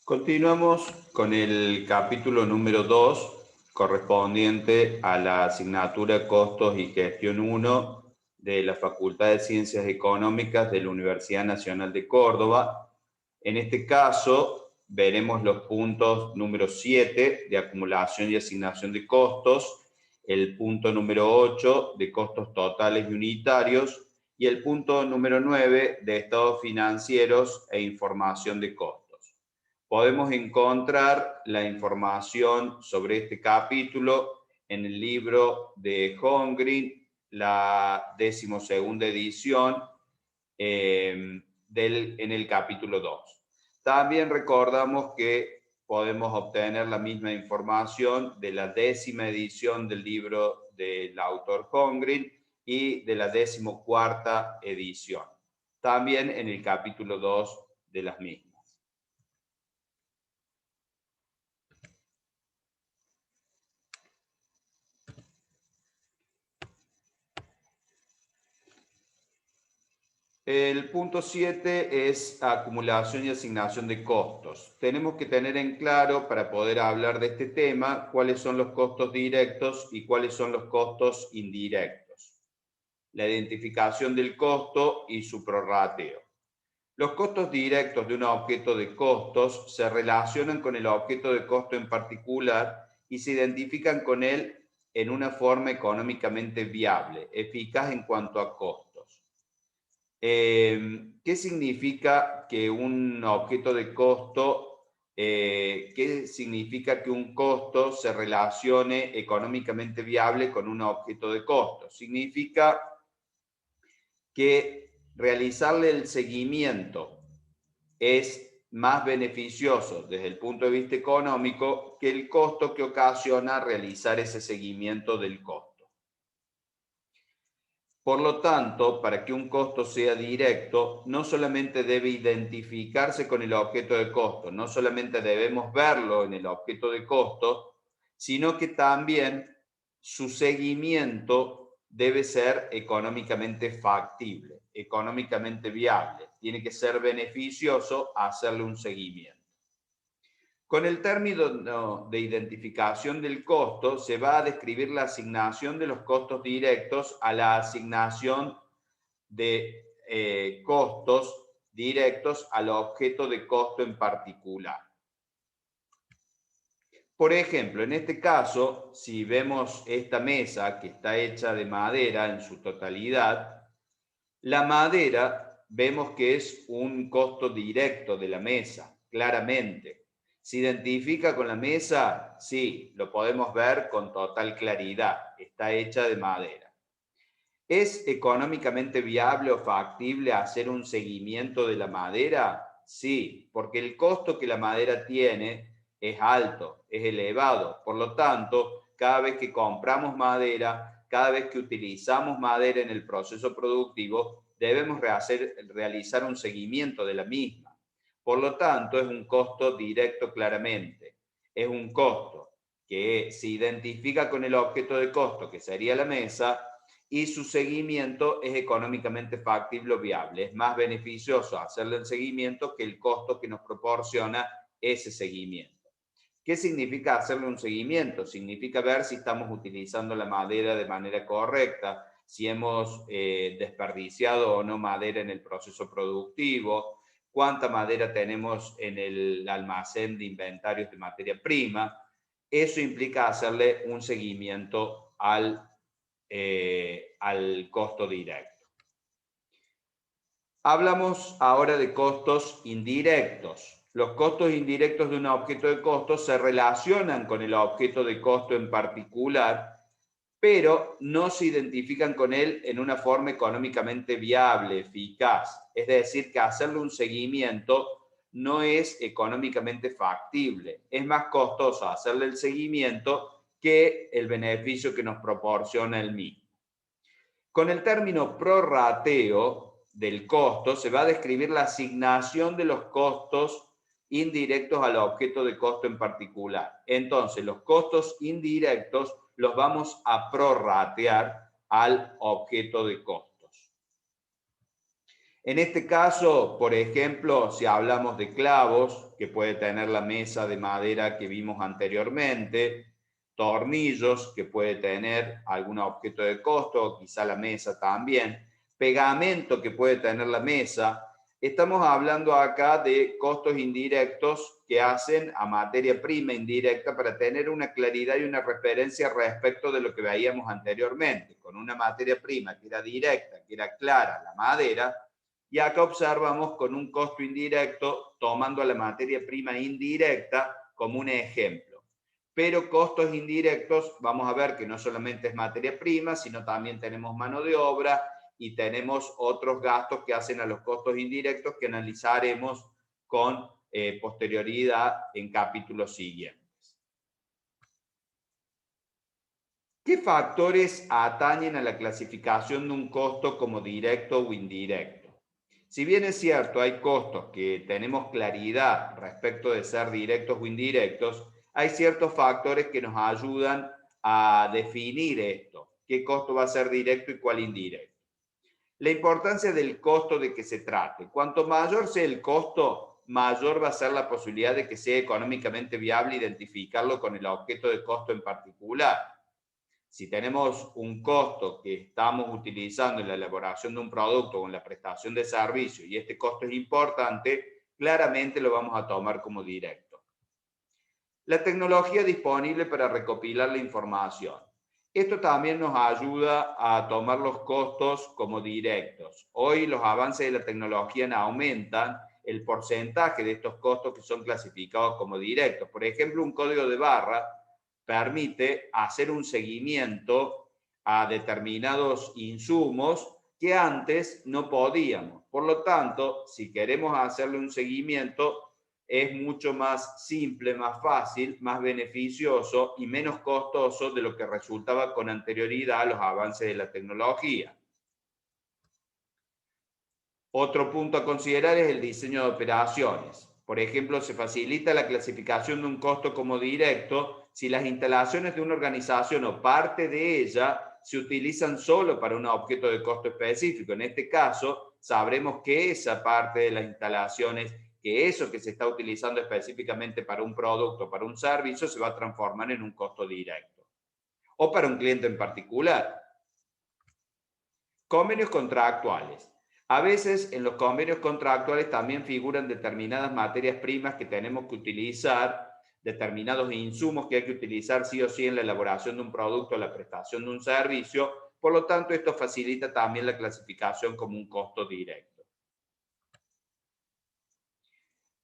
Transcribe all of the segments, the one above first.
Continuamos con el capítulo número 2, correspondiente a la asignatura Costos y Gestión 1 de la Facultad de Ciencias Económicas de la Universidad Nacional de Córdoba. En este caso, veremos los puntos número 7 de acumulación y asignación de costos, el punto número 8 de costos totales y unitarios y el punto número 9 de estados financieros e información de costos. Podemos encontrar la información sobre este capítulo en el libro de Holmgren, la 12ª edición, en el capítulo 2. También recordamos que podemos obtener la misma información de la 10ª edición del libro del autor Holmgren y de la 14ª edición, también en el capítulo 2 de las mismas. El punto 7 es acumulación y asignación de costos. Tenemos que tener en claro, para poder hablar de este tema, cuáles son los costos directos y cuáles son los costos indirectos. La identificación del costo y su prorrateo. Los costos directos de un objeto de costos se relacionan con el objeto de costo en particular y se identifican con él en una forma económicamente viable, eficaz en cuanto a costos. ¿Qué significa que un objeto de costo, qué significa que un costo se relacione económicamente viable con un objeto de costo? Significa que realizarle el seguimiento es más beneficioso desde el punto de vista económico que el costo que ocasiona realizar ese seguimiento del costo. Por lo tanto, para que un costo sea directo, no solamente debe identificarse con el objeto de costo, no solamente debemos verlo en el objeto de costo, sino que también su seguimiento debe ser económicamente factible, económicamente viable. Tiene que ser beneficioso hacerle un seguimiento. Con el término de identificación del costo se va a describir la asignación de los costos directos a la asignación de costos directos al objeto de costo en particular. Por ejemplo, en este caso, si vemos esta mesa que está hecha de madera en su totalidad, la madera vemos que es un costo directo de la mesa, claramente. ¿Se identifica con la mesa? Sí, lo podemos ver con total claridad. Está hecha de madera. ¿Es económicamente viable o factible hacer un seguimiento de la madera? Sí, porque el costo que la madera tiene es alto, es elevado. Por lo tanto, cada vez que compramos madera, cada vez que utilizamos madera en el proceso productivo, debemos realizar un seguimiento de la misma. Por lo tanto, es un costo directo claramente. Es un costo que se identifica con el objeto de costo, que sería la mesa, y su seguimiento es económicamente factible o viable. Es más beneficioso hacerle el seguimiento que el costo que nos proporciona ese seguimiento. ¿Qué significa hacerle un seguimiento? Significa ver si estamos utilizando la madera de manera correcta, si hemos desperdiciado o no madera en el proceso productivo, cuánta madera tenemos en el almacén de inventarios de materia prima. Eso implica hacerle un seguimiento al costo directo. Hablamos ahora de costos indirectos. Los costos indirectos de un objeto de costo se relacionan con el objeto de costo en particular, pero no se identifican con él en una forma económicamente viable, eficaz. Es decir, que hacerle un seguimiento no es económicamente factible. Es más costoso hacerle el seguimiento que el beneficio que nos proporciona el mismo. Con el término prorrateo del costo se va a describir la asignación de los costos indirectos al objeto de costo en particular. Entonces, los costos indirectos los vamos a prorratear al objeto de costos. En este caso, por ejemplo, si hablamos de clavos, que puede tener la mesa de madera que vimos anteriormente, tornillos, que puede tener algún objeto de costo, quizá la mesa también, pegamento que puede tener la mesa. Estamos hablando acá de costos indirectos que hacen a materia prima indirecta para tener una claridad y una referencia respecto de lo que veíamos anteriormente, con una materia prima que era directa, que era clara, la madera, y acá observamos con un costo indirecto, tomando a la materia prima indirecta como un ejemplo. Pero costos indirectos, vamos a ver que no solamente es materia prima, sino también tenemos mano de obra y tenemos otros gastos que hacen a los costos indirectos que analizaremos con posterioridad en capítulos siguientes. ¿Qué factores atañen a la clasificación de un costo como directo o indirecto? Si bien es cierto, hay costos que tenemos claridad respecto de ser directos o indirectos, hay ciertos factores que nos ayudan a definir esto. ¿Qué costo va a ser directo y cuál indirecto? La importancia del costo de que se trate. Cuanto mayor sea el costo, mayor va a ser la posibilidad de que sea económicamente viable identificarlo con el objeto de costo en particular. Si tenemos un costo que estamos utilizando en la elaboración de un producto o en la prestación de servicio y este costo es importante, claramente lo vamos a tomar como directo. La tecnología disponible para recopilar la información. Esto también nos ayuda a tomar los costos como directos. Hoy los avances de la tecnología aumentan el porcentaje de estos costos que son clasificados como directos. Por ejemplo, un código de barra permite hacer un seguimiento a determinados insumos que antes no podíamos. Por lo tanto, si queremos hacerle un seguimiento, es mucho más simple, más fácil, más beneficioso y menos costoso de lo que resultaba con anterioridad a los avances de la tecnología. Otro punto a considerar es el diseño de operaciones. Por ejemplo, se facilita la clasificación de un costo como directo si las instalaciones de una organización o parte de ella se utilizan solo para un objeto de costo específico. En este caso, sabremos que esa parte de las instalaciones, que eso que se está utilizando específicamente para un producto, para un servicio, se va a transformar en un costo directo. O para un cliente en particular. Convenios contractuales. A veces en los convenios contractuales también figuran determinadas materias primas que tenemos que utilizar, determinados insumos que hay que utilizar sí o sí en la elaboración de un producto o la prestación de un servicio. Por lo tanto, esto facilita también la clasificación como un costo directo.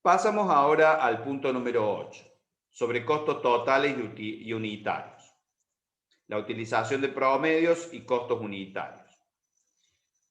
Pasamos ahora al punto número 8, sobre costos totales y unitarios. La utilización de promedios y costos unitarios.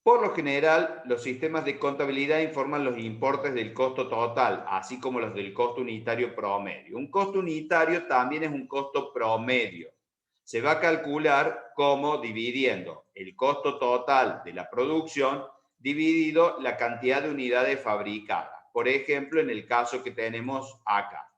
Por lo general, los sistemas de contabilidad informan los importes del costo total, así como los del costo unitario promedio. Un costo unitario también es un costo promedio. Se va a calcular como dividiendo el costo total de la producción dividido la cantidad de unidades fabricadas. Por ejemplo, en el caso que tenemos acá.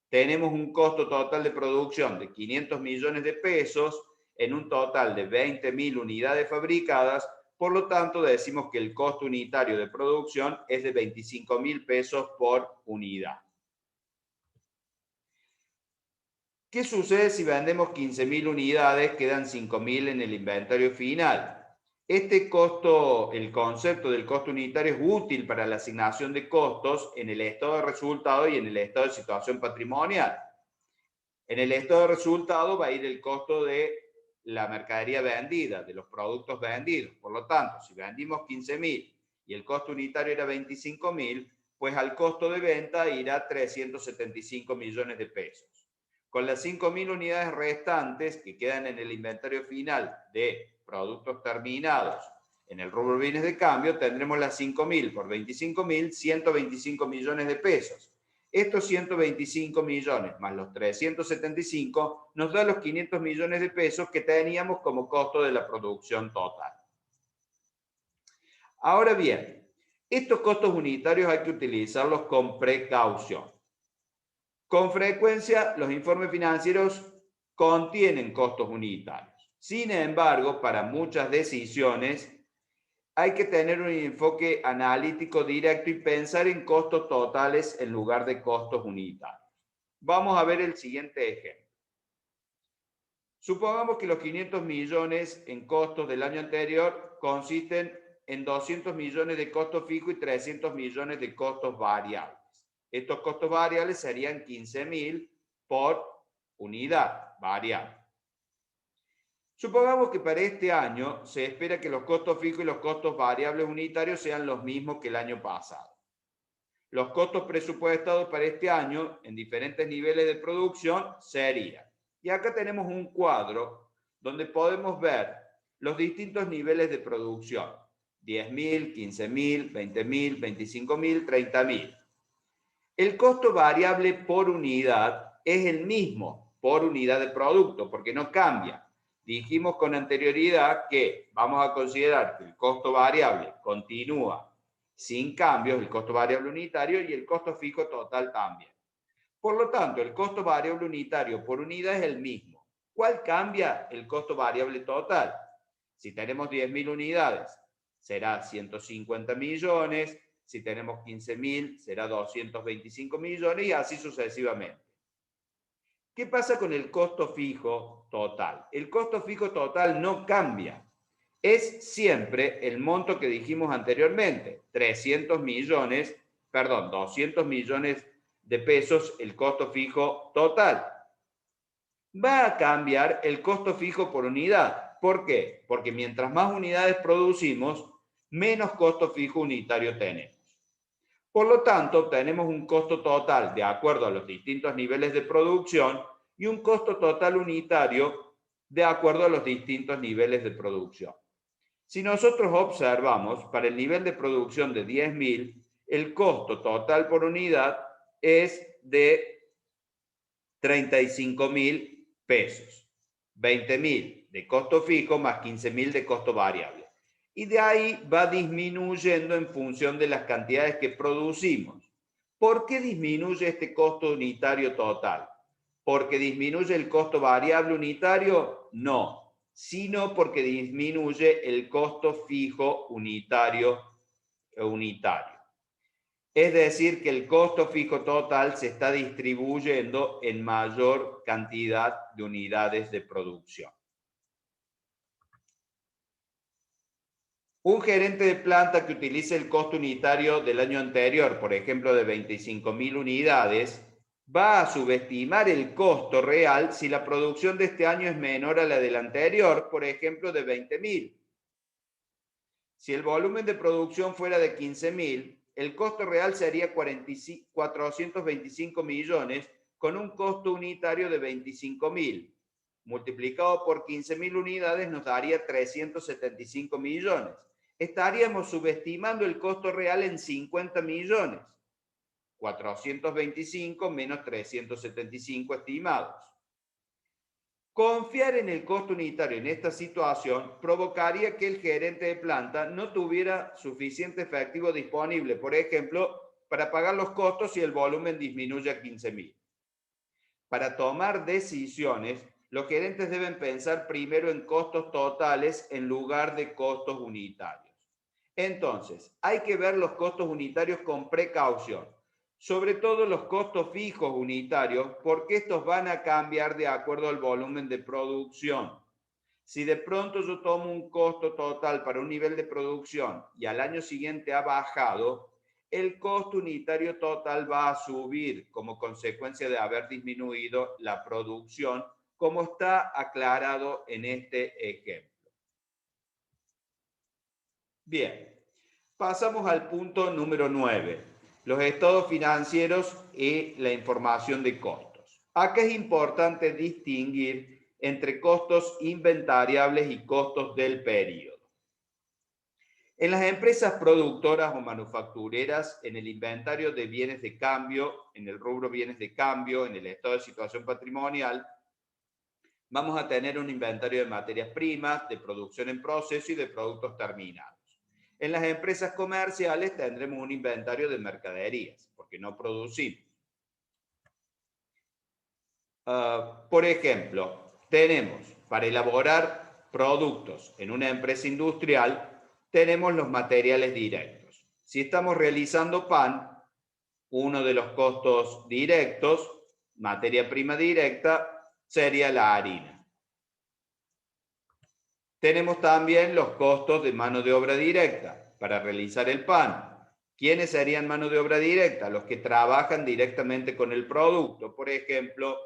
Tenemos un costo total de producción de 500 millones de pesos en un total de 20.000 unidades fabricadas. Por lo tanto, decimos que el costo unitario de producción es de 25.000 pesos por unidad. ¿Qué sucede si vendemos 15.000 unidades? Quedan 5.000 en el inventario final. Este costo, el concepto del costo unitario es útil para la asignación de costos en el estado de resultado y en el estado de situación patrimonial. En el estado de resultado va a ir el costo de la mercadería vendida, de los productos vendidos. Por lo tanto, si vendimos 15.000 y el costo unitario era 25.000, pues al costo de venta irá 375 millones de pesos. Con las 5.000 unidades restantes que quedan en el inventario final de productos terminados en el rubro bienes de cambio, tendremos las 5.000 por 25.000, 125 millones de pesos. Estos 125 millones más los 375 nos da los 500 millones de pesos que teníamos como costo de la producción total. Ahora bien, estos costos unitarios hay que utilizarlos con precaución. Con frecuencia, los informes financieros contienen costos unitarios. Sin embargo, para muchas decisiones hay que tener un enfoque analítico directo y pensar en costos totales en lugar de costos unitarios. Vamos a ver el siguiente ejemplo. Supongamos que los 500 millones en costos del año anterior consisten en 200 millones de costos fijos y 300 millones de costos variables. Estos costos variables serían 15.000 por unidad variable. Supongamos que para este año se espera que los costos fijos y los costos variables unitarios sean los mismos que el año pasado. Los costos presupuestados para este año en diferentes niveles de producción serían, y acá tenemos un cuadro donde podemos ver los distintos niveles de producción, 10.000, 15.000, 20.000, 25.000, 30.000. El costo variable por unidad es el mismo por unidad de producto, porque no cambia. Dijimos con anterioridad que vamos a considerar que el costo variable continúa sin cambios, el costo variable unitario, y el costo fijo total también. Por lo tanto, el costo variable unitario por unidad es el mismo. ¿Cuál cambia? El costo variable total. Si tenemos 10.000 unidades, será 150 millones. Si tenemos 15.000, será 225 millones y así sucesivamente. ¿Qué pasa con el costo fijo total? El costo fijo total no cambia. Es siempre el monto que dijimos anteriormente, 200 millones de pesos el costo fijo total. Va a cambiar el costo fijo por unidad. ¿Por qué? Porque mientras más unidades producimos, menos costo fijo unitario tenemos. Por lo tanto, obtenemos un costo total de acuerdo a los distintos niveles de producción y un costo total unitario de acuerdo a los distintos niveles de producción. Si nosotros observamos, para el nivel de producción de 10.000, el costo total por unidad es de 35.000 pesos. 20.000 de costo fijo más 15.000 de costo variable. Y de ahí va disminuyendo en función de las cantidades que producimos. ¿Por qué disminuye este costo unitario total? ¿Porque disminuye el costo variable unitario? No, sino porque disminuye el costo fijo unitario. Es decir, que el costo fijo total se está distribuyendo en mayor cantidad de unidades de producción. Un gerente de planta que utilice el costo unitario del año anterior, por ejemplo, de 25.000 unidades, va a subestimar el costo real si la producción de este año es menor a la del anterior, por ejemplo, de 20.000. Si el volumen de producción fuera de 15.000, el costo real sería 425 millones con un costo unitario de 25.000. Multiplicado por 15.000 unidades nos daría 375 millones. Estaríamos subestimando el costo real en 50 millones. 425 menos 375 estimados. Confiar en el costo unitario en esta situación provocaría que el gerente de planta no tuviera suficiente efectivo disponible, por ejemplo, para pagar los costos si el volumen disminuye a 15.000. Para tomar decisiones, los gerentes deben pensar primero en costos totales en lugar de costos unitarios. Entonces, hay que ver los costos unitarios con precaución, sobre todo los costos fijos unitarios, porque estos van a cambiar de acuerdo al volumen de producción. Si de pronto yo tomo un costo total para un nivel de producción y al año siguiente ha bajado, el costo unitario total va a subir como consecuencia de haber disminuido la producción, como está aclarado en este ejemplo. Bien, pasamos al punto número 9, los estados financieros y la información de costos. Acá es importante distinguir entre costos inventariables y costos del periodo. En las empresas productoras o manufactureras, en el inventario de bienes de cambio, en el rubro bienes de cambio, en el estado de situación patrimonial, vamos a tener un inventario de materias primas, de producción en proceso y de productos terminados. En las empresas comerciales tendremos un inventario de mercaderías, porque no producimos. Por ejemplo, tenemos para elaborar productos en una empresa industrial tenemos los materiales directos. Si estamos realizando pan, uno de los costos directos, materia prima directa, sería la harina. Tenemos también los costos de mano de obra directa para realizar el pan. ¿Quiénes serían mano de obra directa? Los que trabajan directamente con el producto. Por ejemplo,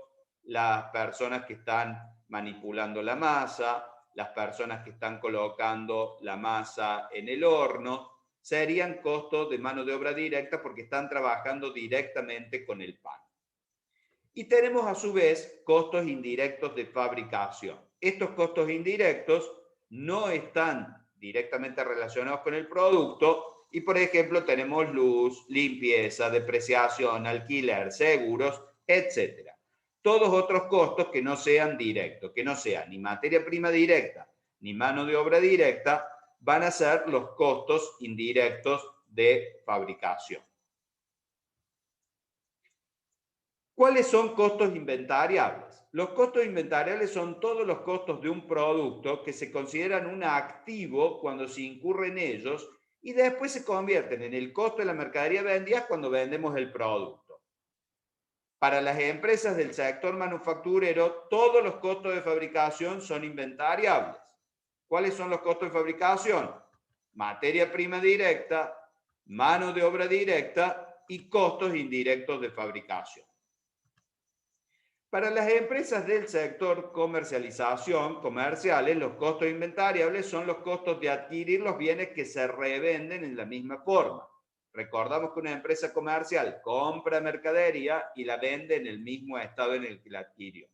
las personas que están manipulando la masa, las personas que están colocando la masa en el horno, serían costos de mano de obra directa porque están trabajando directamente con el pan. Y tenemos a su vez costos indirectos de fabricación. Estos costos indirectos no están directamente relacionados con el producto y, por ejemplo, tenemos luz, limpieza, depreciación, alquiler, seguros, etc. Todos otros costos que no sean directos, que no sean ni materia prima directa ni mano de obra directa, van a ser los costos indirectos de fabricación. ¿Cuáles son costos inventariables? Los costos inventariables son todos los costos de un producto que se consideran un activo cuando se incurre en ellos y después se convierten en el costo de la mercadería vendida cuando vendemos el producto. Para las empresas del sector manufacturero, todos los costos de fabricación son inventariables. ¿Cuáles son los costos de fabricación? Materia prima directa, mano de obra directa y costos indirectos de fabricación. Para las empresas del sector comercialización, comerciales, los costos inventariables son los costos de adquirir los bienes que se revenden en la misma forma. Recordamos que una empresa comercial compra mercadería y la vende en el mismo estado en el que la adquirió.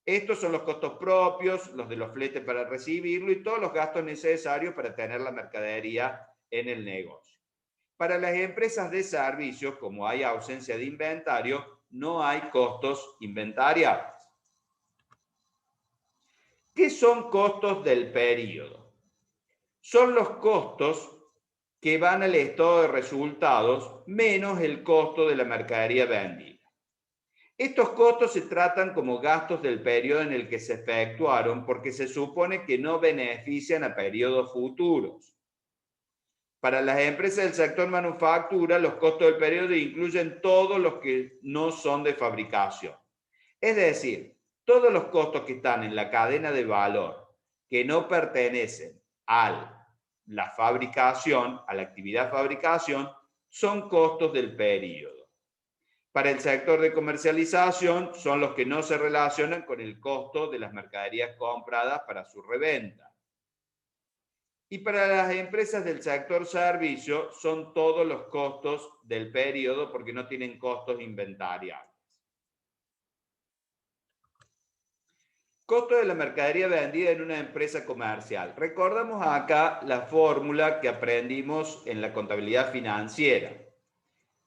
Estos son los costos propios, los de los fletes para recibirlo y todos los gastos necesarios para tener la mercadería en el negocio. Para las empresas de servicios, como hay ausencia de inventario, no hay costos inventariables. ¿Qué son costos del periodo? Son los costos que van al estado de resultados menos el costo de la mercadería vendida. Estos costos se tratan como gastos del periodo en el que se efectuaron porque se supone que no benefician a periodos futuros. Para las empresas del sector manufactura, los costos del periodo incluyen todos los que no son de fabricación. Es decir, todos los costos que están en la cadena de valor que no pertenecen a la fabricación, a la actividad fabricación, son costos del periodo. Para el sector de comercialización, son los que no se relacionan con el costo de las mercaderías compradas para su reventa. Y para las empresas del sector servicio son todos los costos del periodo porque no tienen costos inventariables. Costo de la mercadería vendida en una empresa comercial. Recordamos acá la fórmula que aprendimos en la contabilidad financiera.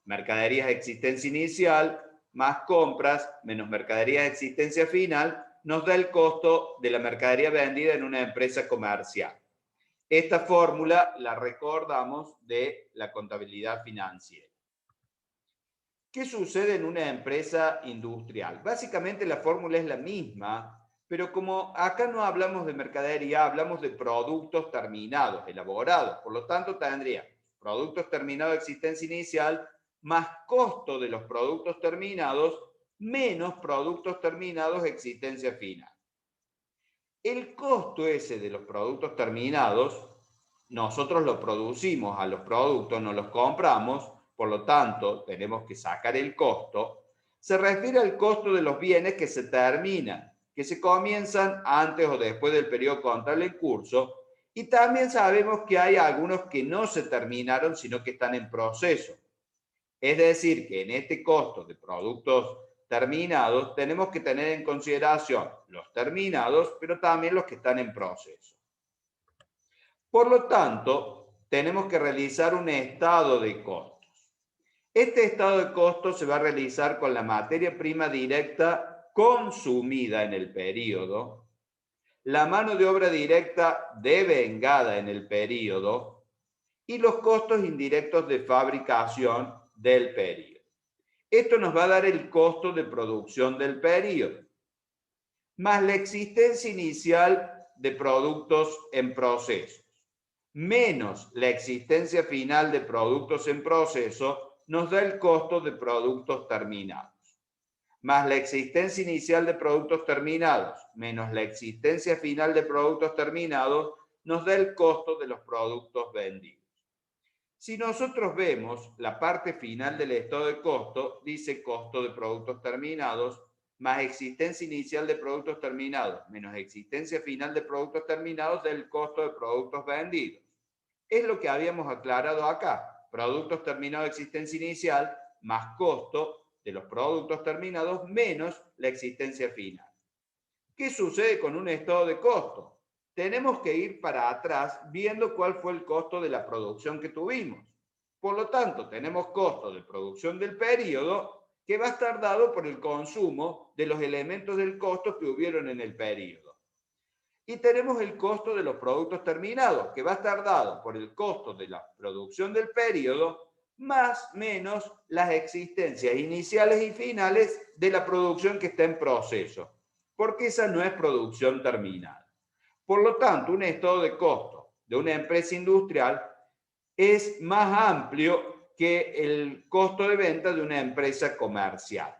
Mercaderías de existencia inicial más compras menos mercaderías de existencia final nos da el costo de la mercadería vendida en una empresa comercial. Esta fórmula la recordamos de la contabilidad financiera. ¿Qué sucede en una empresa industrial? Básicamente la fórmula es la misma, pero como acá no hablamos de mercadería, hablamos de productos terminados, elaborados. Por lo tanto, tendría productos terminados de existencia inicial más costo de los productos terminados menos productos terminados de existencia final. El costo ese de los productos terminados, nosotros lo producimos a los productos, no los compramos, por lo tanto, tenemos que sacar el costo, se refiere al costo de los bienes que se terminan, que se comienzan antes o después del periodo contable en curso, y también sabemos que hay algunos que no se terminaron, sino que están en proceso. Es decir, que en este costo de productos terminados tenemos que tener en consideración los terminados, pero también los que están en proceso. Por lo tanto, tenemos que realizar un estado de costos. Este estado de costos se va a realizar con la materia prima directa consumida en el periodo, la mano de obra directa devengada en el periodo y los costos indirectos de fabricación del periodo. Esto nos va a dar el costo de producción del periodo, más la existencia inicial de productos en procesos. menos la existencia final de productos en proceso nos da el costo de productos terminados, más la existencia inicial de productos terminados menos la existencia final de productos terminados nos da el costo de los productos vendidos. Si nosotros vemos la parte final del estado de costo, dice costo de productos terminados más existencia inicial de productos terminados menos existencia final de productos terminados del costo de productos vendidos. Es lo que habíamos aclarado acá. Productos terminados de existencia inicial más costo de los productos terminados menos la existencia final. ¿Qué sucede con un estado de costo? Tenemos que ir para atrás viendo cuál fue el costo de la producción que tuvimos. Por lo tanto, tenemos costo de producción del periodo que va a estar dado por el consumo de los elementos del costo que hubieron en el periodo. Y tenemos el costo de los productos terminados, que va a estar dado por el costo de la producción del periodo más menos las existencias iniciales y finales de la producción que está en proceso, porque esa no es producción terminada. Por lo tanto, un estado de costo de una empresa industrial es más amplio que el costo de venta de una empresa comercial.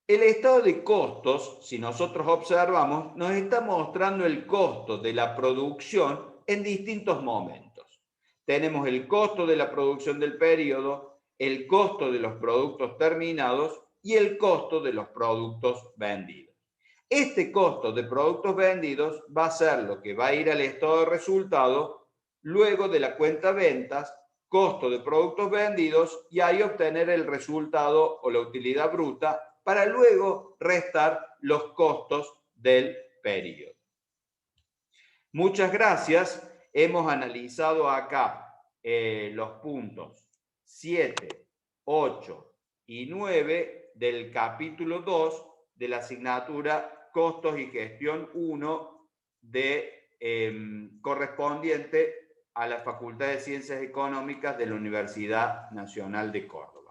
El estado de costos, si nosotros observamos, nos está mostrando el costo de la producción en distintos momentos. Tenemos el costo de la producción del periodo, el costo de los productos terminados y el costo de los productos vendidos. Este costo de productos vendidos va a ser lo que va a ir al estado de resultado luego de la cuenta ventas, costo de productos vendidos y ahí obtener el resultado o la utilidad bruta para luego restar los costos del periodo. Muchas gracias. Hemos analizado acá los puntos 7, 8 y 9 del capítulo 2 de la asignatura Costos y Gestión 1 correspondiente a la Facultad de Ciencias Económicas de la Universidad Nacional de Córdoba.